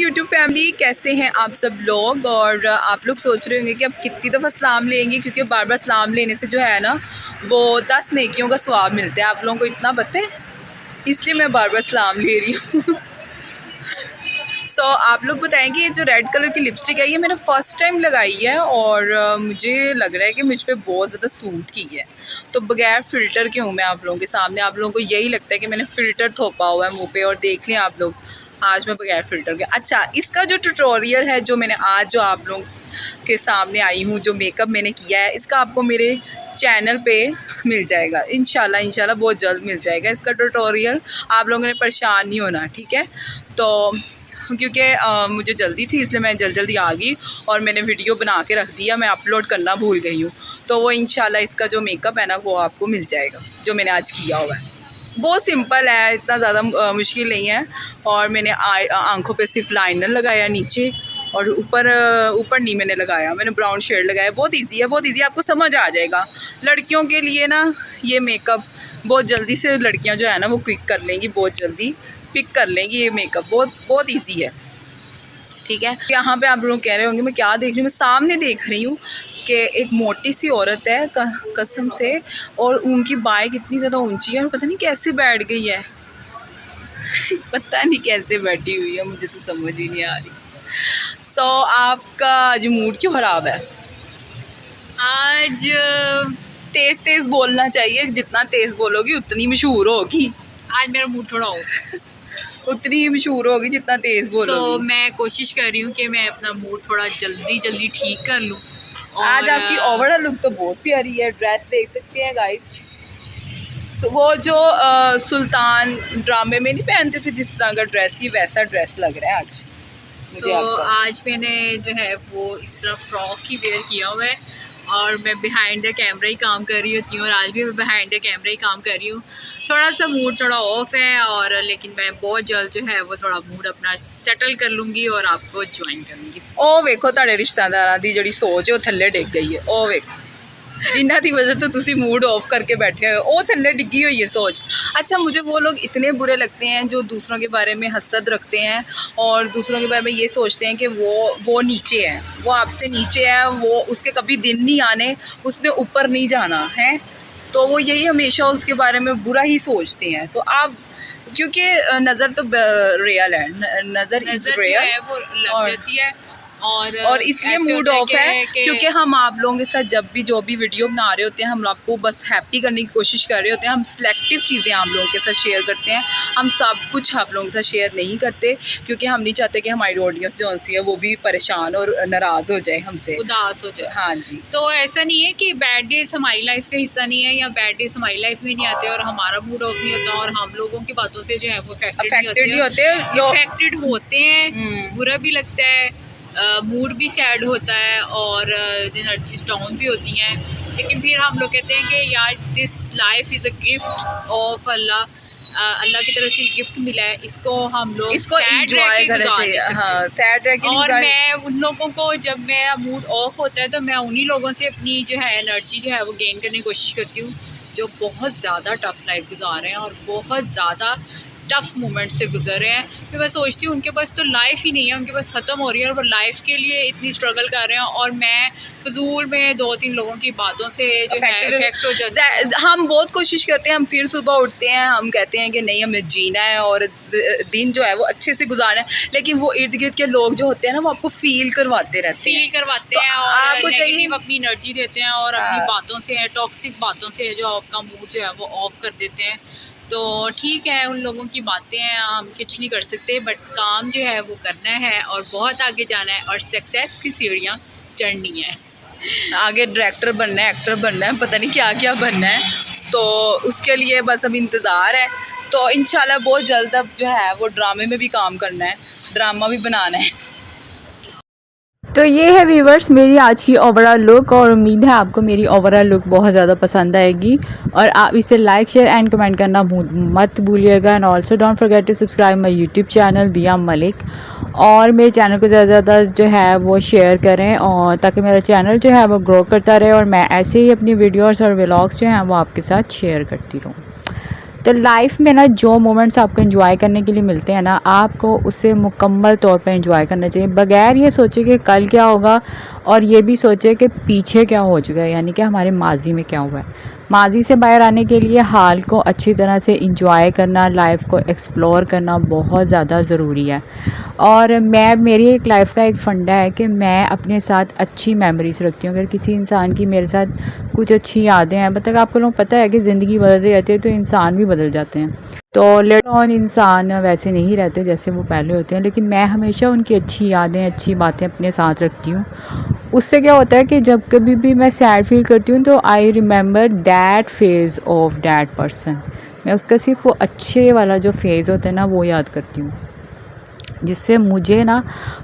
YouTube family, कैसे हैं आप सब लोग। और आप लोग सोच रहे होंगे कि अब कितनी दफ़ा सलाम लेंगे, क्योंकि बार बार सलाम लेने से जो है ना वो 10 नेकियों का सवाब मिलता है। आप लोगों को इतना पता है, इसलिए मैं बार बार सलाम ले रही हूँ। सो आप लोग बताएंगे, ये जो रेड कलर की लिपस्टिक है ये मैंने फ़र्स्ट टाइम लगाई है और मुझे लग रहा है कि मुझ पर बहुत ज़्यादा सूट की है। तो बगैर फ़िल्टर के हूँ मैं आप लोगों के सामने। आप लोगों को यही लगता है कि मैंने फ़िल्टर थोपा हुआ है मुँह पे, और देख लें आप लोग, आज मैं बगैर फ़िल्टर के। अच्छा, इसका जो ट्यूटोरियल है जो मैंने आज जो आप लोगों के सामने आई हूँ, जो मेकअप मैंने किया है, इसका आपको मेरे चैनल पे मिल जाएगा इंशाल्लाह बहुत जल्द मिल जाएगा इसका ट्यूटोरियल। आप लोगों ने परेशान नहीं होना, ठीक है। तो क्योंकि मुझे जल्दी थी, इसलिए मैं जल्दी आ गई और मैंने वीडियो बना के रख दिया। मैं अपलोड करना भूल गई हूँ, तो वो इंशाल्लाह इसका जो मेकअप है ना वो आपको मिल जाएगा, जो मैंने आज किया हुआ है। बहुत सिंपल है, इतना ज़्यादा मुश्किल नहीं है। और मैंने आँखों पे सिर्फ लाइनर लगाया नीचे, और ऊपर नहीं मैंने लगाया, मैंने ब्राउन शेड लगाया। बहुत इजी है, बहुत इजी, आपको समझ आ जाएगा। लड़कियों के लिए ना ये मेकअप बहुत जल्दी से लड़कियां जो है ना वो क्विक कर लेंगी, बहुत जल्दी पिक कर लेंगी। ये मेकअप बहुत ईजी है, ठीक है। यहाँ पे आप लोग कह रहे होंगे मैं क्या देख रही हूँ, मैं सामने देख रही हूँ कि एक मोटी सी औरत है कसम से, और उनकी बाइक इतनी ज़्यादा ऊंची है और पता नहीं कैसे बैठ गई है। पता नहीं कैसे बैठी हुई है, मुझे तो समझ ही नहीं आ रही। सो आपका आज मूड क्यों ख़राब है? आज तेज़ तेज़ बोलना चाहिए, जितना तेज़ बोलोगी उतनी मशहूर होगी। आज मेरा मूड थोड़ा ऑफ उतनी ही मशहूर होगी जितना तेज़ बोलोगी। मैं कोशिश कर रही हूँ कि मैं अपना मूड थोड़ा जल्दी ठीक कर लूँ। आज आपकी ओवरऑल लुक तो बहुत प्यारी है। ड्रेस देख सकते हैं गाइस, वो जो सुल्तान ड्रामे में नहीं पहनते थे जिस तरह का ड्रेस, ही वैसा ड्रेस लग रहा है आज मुझे। तो आज मैंने जो है वो इस तरह फ्रॉक ही वेयर किया हुआ है, और मैं बिहाइंड द कैमरा ही काम कर रही होती हूँ, और आज भी मैं बिहाइंड द कैमरा ही काम कर रही हूँ। थोड़ा सा मूड थोड़ा ऑफ है, और लेकिन मैं बहुत जल्द जो है वो थोड़ा मूड अपना सेटल कर लूँगी और आपको ज्वाइन करूँगी। ओ वेखो तुहाडे रिश्तेदारां दी जिहड़ी सोच है वो थल्ले डिग गई है। ओ वेखो, जिन्हां दी वजह तो तुसी मूड ऑफ करके बैठे हो, वो थल्ले डिग्गी हुई है सोच। अच्छा, मुझे वो लोग इतने बुरे लगते हैं जो दूसरों के बारे में हसद रखते हैं और दूसरों के बारे में ये सोचते हैं कि वो नीचे है, वो आपसे नीचे है, वो उसके कभी दिन नहीं आने, उसने ऊपर नहीं जाना है। तो वो यही हमेशा उसके बारे में बुरा ही सोचते हैं। तो आप, क्योंकि नज़र तो रियल है, नज़र इज़ रियल, वो लग जाती है। और इसलिए मूड ऑफ है क्योंकि हम आप लोगों के साथ जब भी जो भी वीडियो बना रहे होते हैं, हम आपको बस हैप्पी करने की कोशिश कर रहे होते हैं। हम सिलेक्टिव चीज़ें आप लोगों के साथ शेयर करते हैं, हम सब कुछ आप लोगों के साथ शेयर नहीं करते, क्योंकि हम नहीं चाहते कि हमारी ऑडियंस जो है वो भी परेशान और नाराज़ हो जाए, हमसे उदास हो जाए। हाँ जी। तो ऐसा नहीं है कि बैड डेज हमारी लाइफ का हिस्सा नहीं है, या बैड डेज हमारी लाइफ में नहीं आते और हमारा मूड ऑफ नहीं होता, और हम लोगों की बातों से जो है वो अफेक्टेड होते हैं। बुरा भी लगता है, मूड भी सैड होता है, और एनर्जीज डाउन भी होती हैं। लेकिन फिर हम लोग कहते हैं कि यार this life is a gift of Allah, Allah की तरफ से गिफ्ट मिला है, इसको हम लोग इसको एंजॉय करना चाहिए। हाँ, सैड रह के। और मैं उन लोगों को, जब मेरा मूड ऑफ होता है तो मैं उन्हीं लोगों से अपनी जो है एनर्जी जो है वो गेन करने की कोशिश करती हूँ, जो बहुत ज़्यादा टफ लाइफ गुजार रहे हैं और बहुत ज़्यादा टफ मोमेंट से गुजर रहे हैं। फिर मैं सोचती हूँ उनके पास तो लाइफ ही नहीं है, उनके पास ख़त्म हो रही है और वो लाइफ के लिए इतनी स्ट्रगल कर रहे हैं, और मैं फजूल में 2-3 लोगों की बातों से जो है इफेक्ट हो जाता है। हम बहुत कोशिश करते हैं, हम फिर सुबह उठते हैं, हम कहते हैं कि नहीं हमें जीना है और दिन जो है वो अच्छे से गुजारना है, लेकिन वो इर्द गिर्द के लोग जो होते हैं ना वो आपको फील करवाते रहते हैं, और आपको नेगेटिव अपनी एनर्जी देते हैं, और अपनी बातों से, टॉक्सिक बातों से जो आपका मूड जो है वो ऑफ कर देते हैं। तो ठीक है, उन लोगों की बातें हैं, हम कुछ नहीं कर सकते, बट काम जो है वो करना है और बहुत आगे जाना है, और सक्सेस की सीढ़ियाँ चढ़नी है। आगे डायरेक्टर बनना है, एक्टर बनना है, पता नहीं क्या क्या बनना है, तो उसके लिए बस अब इंतज़ार है। तो इंशाल्लाह बहुत जल्द अब जो है वो ड्रामे में भी काम करना है, ड्रामा भी बनाना है। तो ये है व्यूवर्स मेरी आज की ओवरऑल लुक, और उम्मीद है आपको मेरी ओवरऑल लुक बहुत ज़्यादा पसंद आएगी, और आप इसे लाइक शेयर एंड कमेंट करना मत भूलिएगा। And also don't forget to subscribe my YouTube channel Biya Malik, और मेरे चैनल को ज़्यादा ज़्यादा जो है वो शेयर करें, और ताकि मेरा चैनल जो है वो ग्रो करता रहे, और मैं ऐसे ही अपनी वीडियोज़ और व्लॉग्स जो हैं वो आपके साथ शेयर करती रहूँ। तो लाइफ में ना जो मोमेंट्स आपको एंजॉय करने के लिए मिलते हैं ना, आपको उसे मुकम्मल तौर पे एंजॉय करना चाहिए, बगैर ये सोचे कि कल क्या होगा, और ये भी सोचे कि पीछे क्या हो चुका है, यानी कि हमारे माजी में क्या हुआ है। माजी से बाहर आने के लिए हाल को अच्छी तरह से इंजॉय करना, लाइफ को एक्सप्लोर करना बहुत ज़्यादा ज़रूरी है। और मेरी एक लाइफ का एक फंडा है कि मैं अपने साथ अच्छी मेमोरीज़ रखती हूँ। अगर किसी इंसान की मेरे साथ कुछ अच्छी यादें हैं, मतलब आपको लोग पता है कि ज़िंदगी बदलती रहती है तो इंसान भी बदल जाते हैं, तो लेटर ऑन इंसान वैसे नहीं रहते जैसे वो पहले होते हैं, लेकिन मैं हमेशा उनकी अच्छी यादें, अच्छी बातें अपने साथ रखती हूँ। उससे क्या होता है कि जब कभी भी मैं सैड फील करती हूँ तो I remember that phase of that person. मैं उसका सिर्फ वो अच्छे वाला जो फेज़ होता है ना वो याद करती हूँ, जिससे मुझे ना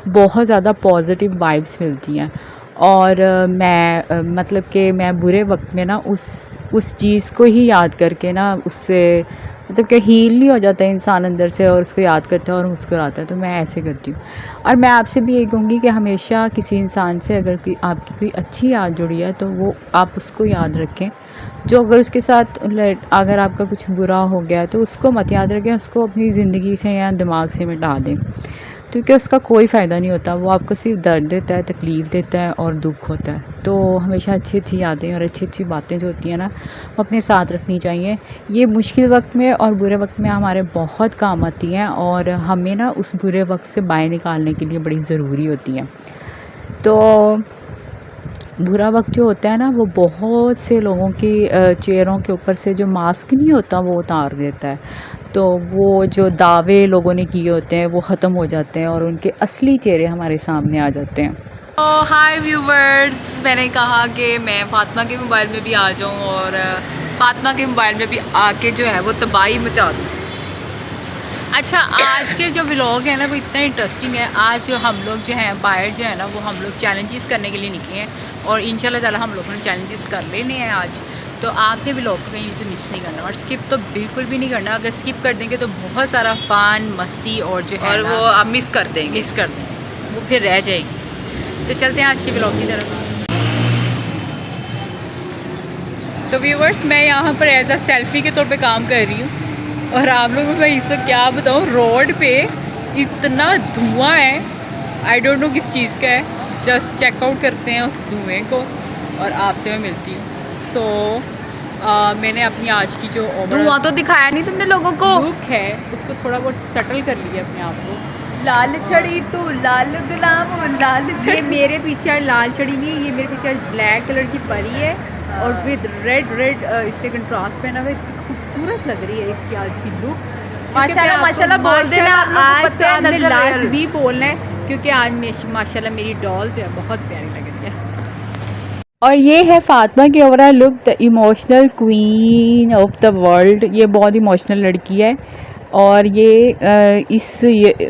बहुत ज़्यादा पॉजिटिव वाइब्स मिलती हैं। और मैं मतलब कि मैं बुरे वक्त में ना उस चीज़ को ही याद करके ना उससे मतलब कि हील नहीं हो जाता है इंसान अंदर से, और उसको याद करता है और मुस्कुराता है। तो मैं ऐसे करती हूँ। और मैं आपसे भी यही कहूँगी कि हमेशा किसी इंसान से अगर कोई आपकी कोई अच्छी याद जुड़ी है तो वो आप उसको याद रखें। जो अगर उसके साथ अगर आपका कुछ बुरा हो गया तो उसको मत याद रखें, उसको अपनी ज़िंदगी से या दिमाग से मिटा दें, क्योंकि उसका कोई फ़ायदा नहीं होता। वो आपको सिर्फ दर्द देता है, तकलीफ़ देता है और दुख होता है। तो हमेशा अच्छी अच्छी यादें और अच्छी अच्छी बातें जो होती हैं ना वो अपने साथ रखनी चाहिए। ये मुश्किल वक्त में और बुरे वक्त में हमारे बहुत काम आती हैं, और हमें ना उस बुरे वक्त से बाहर निकालने के लिए बड़ी ज़रूरी होती हैं। तो बुरा वक्त जो होता है ना वो बहुत से लोगों की चेहरों के ऊपर से जो मास्क नहीं होता वो उतार देता है। तो वो जो दावे लोगों ने किए होते हैं वो ख़त्म हो जाते हैं और उनके असली चेहरे हमारे सामने आ जाते हैं। हाय व्यूवर्स, मैंने कहा कि मैं फ़ातिमा के मोबाइल में भी आ जाऊं और फ़ातिमा के मोबाइल में भी आके जो है वो तबाही मचा दूं। अच्छा, आज के जो व्लॉग है ना वो इतना इंटरेस्टिंग है। आज जो हम लोग जो हैं बाहर जो है ना वो हम लोग चैलेंजेस करने के लिए निकले हैं, और इंशाल्लाह ताला हम लोगों ने चैलेंजेस कर लेने हैं आज। तो आपने व्लॉग को कहीं से मिस नहीं करना, और स्किप तो बिल्कुल भी नहीं करना। अगर स्किप कर देंगे तो बहुत सारा फ़न, मस्ती और जो है और वो आप मिस कर देंगे। मिस कर देंगे, वो फिर रह जाएगी। तो चलते हैं आज के व्लॉग की तरफ। तो व्यूवर्स, मैं यहाँ पर एज अ सेल्फ़ी के तौर पे काम कर रही हूँ, और आप लोगों को मैं इससे क्या बताऊँ, रोड पे इतना धुआं है, आई डोंट नो किस चीज़ का है। जस्ट चेकआउट करते हैं उस धुएँ को और आपसे मैं मिलती हूँ। सो मैंने अपनी आज की जो धुआं तो दिखाया नहीं तुमने लोगों को, लुक है उसको थोड़ा बहुत सेटल कर लिया अपने आप को। लाल छड़ी तू लाल गुलाम लाल ये छड़ी। मेरे पीछे लाल छड़ी नहीं है, ये मेरे पीछे ब्लैक कलर की परी है, और विद रेड इसके कंट्रास्ट पहना हुआ है। इतनी खूबसूरत लग रही है इसकी आज की लुक। माशाल्लाह माशाल्लाह बोल देना, आज तो हमने नजर आ रही है। लाजमी बोलना है, क्योंकि आज माशाल्लाह मेरी डॉल जो है बहुत प्यारी लग रही है। और ये है फ़ातिमा की overall look, the emotional queen of the world. ये बहुत इमोशनल लड़की है, और ये इस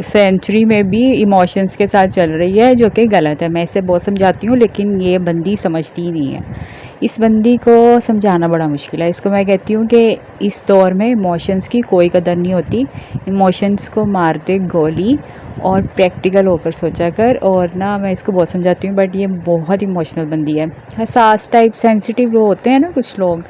सेंचुरी में भी इमोशंस के साथ चल रही है, जो कि गलत है। मैं इसे बहुत समझाती हूँ लेकिन ये बंदी समझती ही नहीं है। इस बंदी को समझाना बड़ा मुश्किल है। इसको मैं कहती हूँ कि इस दौर में इमोशंस की कोई कदर नहीं होती। इमोशंस को मार दे गोली, और प्रैक्टिकल होकर सोचा कर। और ना मैं इसको बहुत समझाती हूँ, बट ये बहुत इमोशनल बंदी है। हसास टाइप, सेंसिटिव वो होते हैं ना कुछ लोग,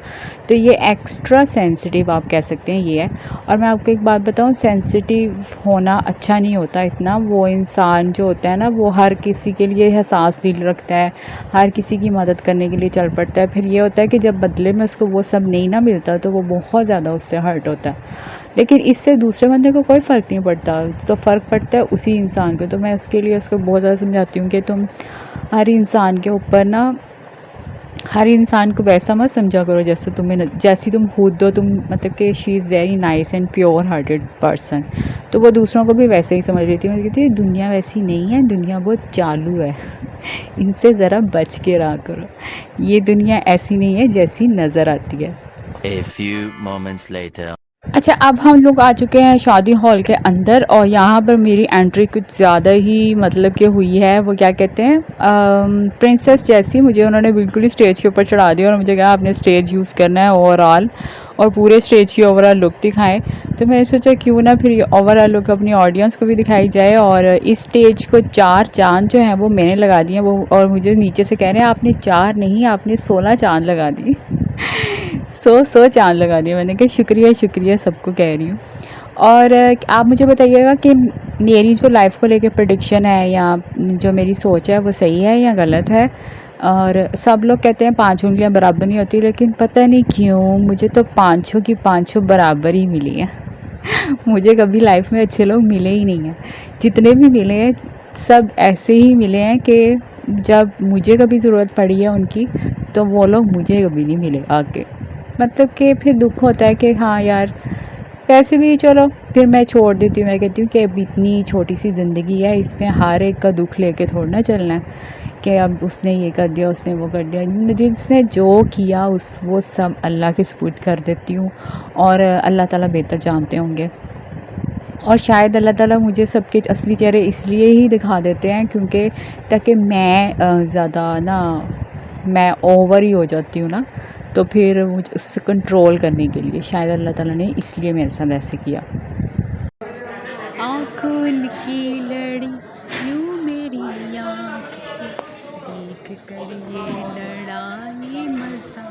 तो ये एक्स्ट्रा सेंसिटिव आप कह सकते हैं ये है। और मैं आपको एक बात बताऊँ, सेंसिटिव होना अच्छा नहीं होता इतना। वो इंसान जो होता है ना वो हर किसी के लिए हसास दिल रखता है, हर किसी की मदद करने के लिए चल पड़ता है। फिर ये होता है कि जब बदले में उसको वो सब नहीं ना मिलता तो वो बहुत ज़्यादा उससे हर्ट होता है। लेकिन इससे दूसरे बंदे को कोई फ़र्क नहीं पड़ता, तो फ़र्क पड़ता है उसी इंसान को। तो मैं उसके लिए उसको बहुत ज़्यादा समझाती हूँ कि तुम हर इंसान के ऊपर ना, हर इंसान को वैसा मत समझा करो जैसे जैसी तुम खुद हो। तुम मतलब कि she is very nice and pure hearted person, तो वो दूसरों को भी वैसे ही समझ लेती है। मैं कहती हूँ दुनिया वैसी नहीं है, दुनिया बहुत चालू है, इनसे ज़रा बच के रहा करो। ये दुनिया ऐसी नहीं है जैसी नज़र आती है। A few moments later. अच्छा, अब हम लोग आ चुके हैं शादी हॉल के अंदर, और यहाँ पर मेरी एंट्री कुछ ज़्यादा ही मतलब कि हुई है। वो क्या कहते हैं, प्रिंसेस जैसी मुझे उन्होंने बिल्कुल ही स्टेज के ऊपर चढ़ा दिया, और मुझे कहा आपने स्टेज यूज़ करना है ओवरऑल, और पूरे स्टेज की ओवरऑल लुक दिखाएं। तो मैंने सोचा क्यों ना फिर ओवरऑल लुक अपनी ऑडियंस को भी दिखाई जाए। और इस स्टेज को 4 चाँद जो हैं वो मैंने लगा दिए वो, और मुझे नीचे से कह रहे हैं आपने 4 नहीं, आपने 16 चाँद लगा दिए। सो चाँद लगा दिया। मैंने कहा शुक्रिया सबको कह रही हूँ। और आप मुझे बताइएगा कि मेरी जो लाइफ को लेकर प्रेडिक्शन है या जो मेरी सोच है वो सही है या गलत है। और सब लोग कहते हैं 5 उंगलियां बराबर नहीं होती, लेकिन पता नहीं क्यों मुझे तो 5 की 5 बराबर ही मिली हैं। मुझे कभी लाइफ में अच्छे लोग मिले ही नहीं हैं। जितने भी मिले हैं सब ऐसे ही मिले हैं कि जब मुझे कभी ज़रूरत पड़ी है उनकी, तो वो लोग मुझे कभी नहीं मिले आके। मतलब कि फिर दुख होता है कि हाँ यार, वैसे भी चलो फिर मैं छोड़ देती हूँ। मैं कहती हूँ कि अब इतनी छोटी सी ज़िंदगी है, इसमें हर एक का दुख लेके थोड़ा ना चलना है कि अब उसने ये कर दिया, उसने वो कर दिया। जिसने जो किया वो सब अल्लाह के सुपुर्द कर देती हूँ, और अल्लाह ताला बेहतर जानते होंगे। और शायद अल्लाह ताला मुझे सबके असली चेहरे इसलिए ही दिखा देते हैं क्योंकि ताकि मैं ज़्यादा ना, मैं ओवर ही हो जाती हूँ ना, तो फिर मुझे उससे कंट्रोल करने के लिए शायद अल्लाह ताला ने इसलिए मेरे साथ ऐसे किया। आँखों की लड़ी यूँ मेरी आँख से देख कर ये लड़ाई मज़ा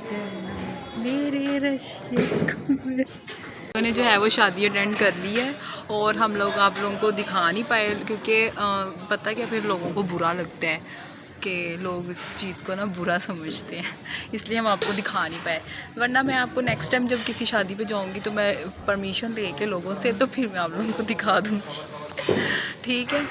करना मेरे रश्के को। ने जो है वो शादी अटेंड कर ली है और हम लोग आप लोगों को दिखा नहीं पाए क्योंकि पता क्या, फिर लोगों को बुरा लगता है कि लोग इस चीज़ को ना बुरा समझते हैं, इसलिए हम आपको दिखा नहीं पाए। वरना मैं आपको नेक्स्ट टाइम जब किसी शादी पे जाऊंगी तो मैं परमिशन लेके लोगों से, तो फिर मैं आप लोगों को दिखा दूँगी। ठीक है।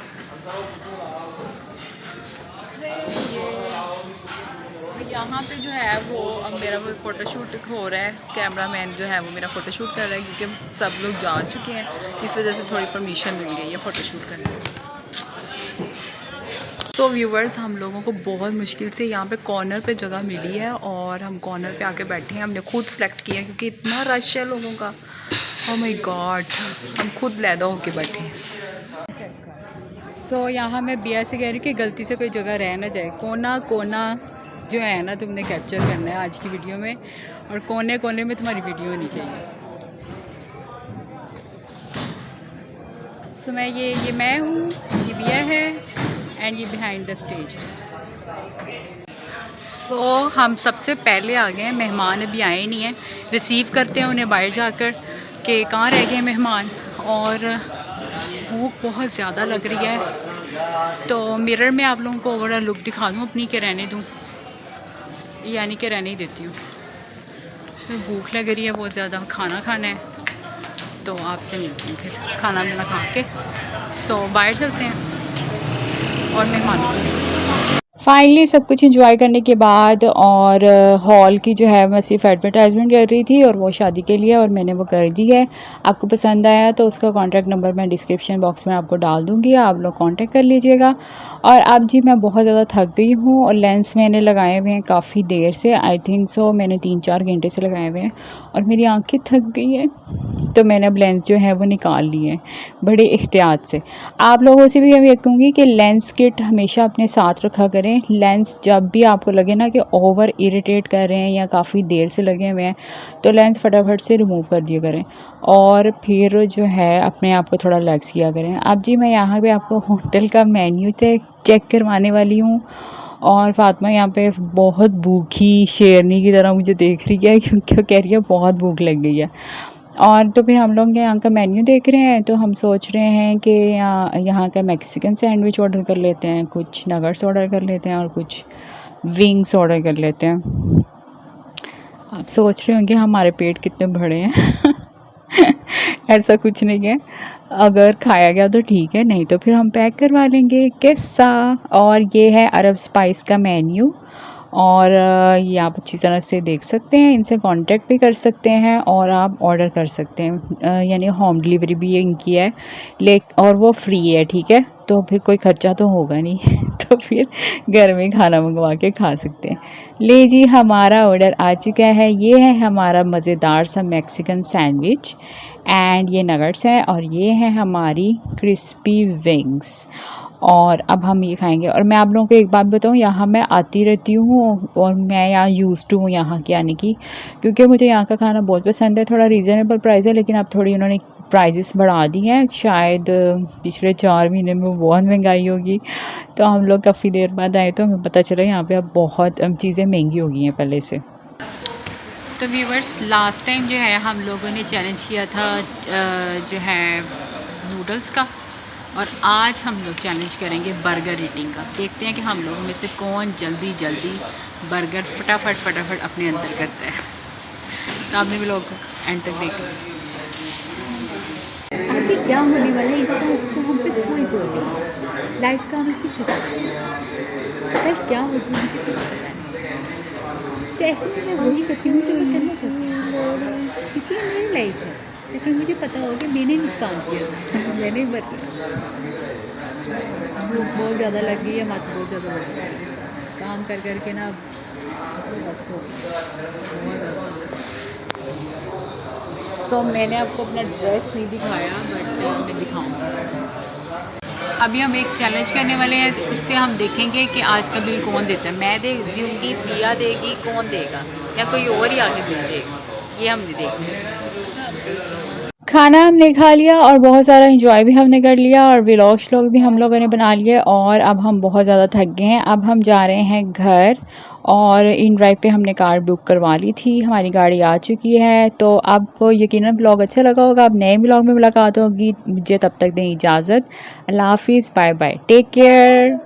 यहाँ पे जो है वो अब मेरा वो फ़ोटोशूट हो रहा है। कैमरा मैन जो है वो मेरा फ़ोटोशूट कर रहा है क्योंकि सब लोग जा चुके हैं, इस वजह से थोड़ी परमिशन मिल गई है फ़ोटोशूट करने की। सो व्यूवर्स, हम लोगों को बहुत मुश्किल से यहाँ पे कॉर्नर पे जगह मिली है और हम कॉर्नर पे आके बैठे हैं। हमने खुद सेलेक्ट किया है क्योंकि इतना रश है लोगों का। ओह माय गॉड, हम खुद लैदा होके बैठे हैं। सो यहाँ मैं बिया से कह रही हूँ कि गलती से कोई जगह रह ना जाए। कोना कोना जो है ना तुमने कैप्चर करना है आज की वीडियो में, और कोने कोने में तुम्हारी वीडियो होनी चाहिए। सो मैं हूँ, ये बिया है, एंड ये बिहाइंड द स्टेज। सो हम सबसे पहले आ गए हैं, मेहमान अभी आए नहीं हैं। रिसीव करते हैं उन्हें बाहर जाकर कि कहाँ रह गए मेहमान। और भूख बहुत ज़्यादा लग रही है, तो मिरर में आप लोगों को ओवरऑल लुक दिखा दूँ अपनी, के रहने दूँ, यानी कि रहने ही देती हूँ। तो भूख लग रही है बहुत ज़्यादा, खाना खाना है, तो आपसे मिलती हूँ फिर खाना पीना खा के। सो बाहर चलते हैं और मेहमानों को फाइनली सब कुछ एंजॉय करने के बाद, और हॉल की जो है मैं सिर्फ एडवर्टाइजमेंट कर रही थी और वो शादी के लिए, और मैंने वो कर दी है। आपको पसंद आया तो उसका कॉन्टैक्ट नंबर मैं डिस्क्रिप्शन बॉक्स में आपको डाल दूँगी, आप लोग कांटेक्ट कर लीजिएगा। और अब जी मैं बहुत ज़्यादा थक गई हूँ, और लेंस मैंने लगाए हुए हैं काफ़ी देर से, आई थिंक सो मैंने 3-4 घंटे से लगाए हुए हैं, और मेरी आँखें थक गई हैं, तो मैंने अब लेंस जो है वो निकाल लिए हैं बड़े एहतियात से। आप लोगों से भी मैं कहूँगी कि लेंस किट हमेशा अपने साथ रखा करें। लेंस जब भी आपको लगे ना कि ओवर इरिटेट कर रहे हैं या काफ़ी देर से लगे हुए हैं, तो लेंस फटाफट से रिमूव कर दिया करें, और फिर जो है अपने आप को थोड़ा रिलैक्स किया करें। अब जी मैं यहाँ पे आपको होटल का मेन्यू चेक करवाने वाली हूँ, और फातिमा यहाँ पे बहुत भूखी शेरनी की तरह मुझे देख रही है क्योंकि वो कह रही है बहुत भूख लग गई है। और तो फिर हम लोग यहाँ का मेन्यू देख रहे हैं, तो हम सोच रहे हैं कि यहाँ का मैक्सिकन सैंडविच ऑर्डर कर लेते हैं, कुछ नगर्स ऑर्डर कर लेते हैं और कुछ विंग्स ऑर्डर कर लेते हैं। आप सोच रहे होंगे हमारे पेट कितने बड़े हैं ऐसा कुछ नहीं है, अगर खाया गया तो ठीक है, नहीं तो फिर हम पैक करवा लेंगे कैसा। और ये है अरब स्पाइस का मेन्यू, और ये आप अच्छी तरह से देख सकते हैं, इनसे कांटेक्ट भी कर सकते हैं और आप ऑर्डर कर सकते हैं, यानी होम डिलीवरी भी इनकी है, और वो फ्री है, ठीक है। तो फिर कोई ख़र्चा तो होगा नहीं तो फिर घर में खाना मंगवा के खा सकते हैं। ले जी, हमारा ऑर्डर आ चुका है। ये है हमारा मज़ेदार सा मैक्सिकन सैंडविच, एंड ये नगट्स हैं, और ये है हमारी क्रिस्पी विंग्स। और अब हम ये खाएंगे। और मैं आप लोगों को एक बात बताऊँ, यहाँ मैं आती रहती हूँ और मैं यहाँ यूज़ टू हूँ यहाँ के आने की, क्योंकि मुझे यहाँ का खाना बहुत पसंद है। थोड़ा रीज़नेबल प्राइस है, लेकिन अब थोड़ी उन्होंने प्राइजेस बढ़ा दी हैं, शायद पिछले 4 महीने में बहुत महंगाई होगी। तो हम लोग काफ़ी देर बाद आए तो हमें पता चला यहाँ पे अब बहुत चीज़ें महंगी हो गई हैं पहले से। तो व्यूवर्स लास्ट टाइम जो है हम लोगों ने चैलेंज किया था जो है नूडल्स का, और आज हम लोग चैलेंज करेंगे बर्गर ईटिंग का। देखते हैं कि हम लोगों में से कौन जल्दी जल्दी बर्गर फटाफट अपने अंदर करता है। तो आपने भी लोग एंड तक देखना। आगे क्या होने वाला है इसका हम पे कोई जोर नहीं, लाइफ का हमें कुछ पता नहीं, कल क्या होगी मुझे कुछ पता नहीं। तो ऐसे में मैं वही करती हूँ जो मैं करना चाहती हूँ, क्योंकि ये मेरी लाइफ है। लेकिन मुझे पता होगा कि मैंने नुकसान किया था, मैंने भूख बहुत ज़्यादा लग गई है, माथा बहुत ज़्यादा बच रहा है, काम कर करके ना बस हो बहुत ज़्यादा बस। सो मैंने आपको अपना ड्रेस नहीं दिखाया, बट मैं दिखाऊंगी। अभी हम एक चैलेंज करने वाले हैं, तो उससे हम देखेंगे कि आज का बिल कौन देता है। मैं दे दूँगी, प्रिया देगी, कौन देगा, या कोई और ही आगे बिल देगा, ये हमने देखना। खाना हमने खा लिया और बहुत सारा इंजॉय भी हमने कर लिया, और व्लॉग भी हम लोगों ने बना लिए, और अब हम बहुत ज़्यादा थक गए हैं। अब हम जा रहे हैं घर, और इन ड्राइव पे हमने कार बुक करवा ली थी, हमारी गाड़ी आ चुकी है। तो आपको यकीनन व्लॉग अच्छा लगा होगा। अब नए व्लॉग में मुलाकात होगी, मुझे तब तक दें इजाज़त। अल्लाह हाफिज़, बाय बाय, टेक केयर।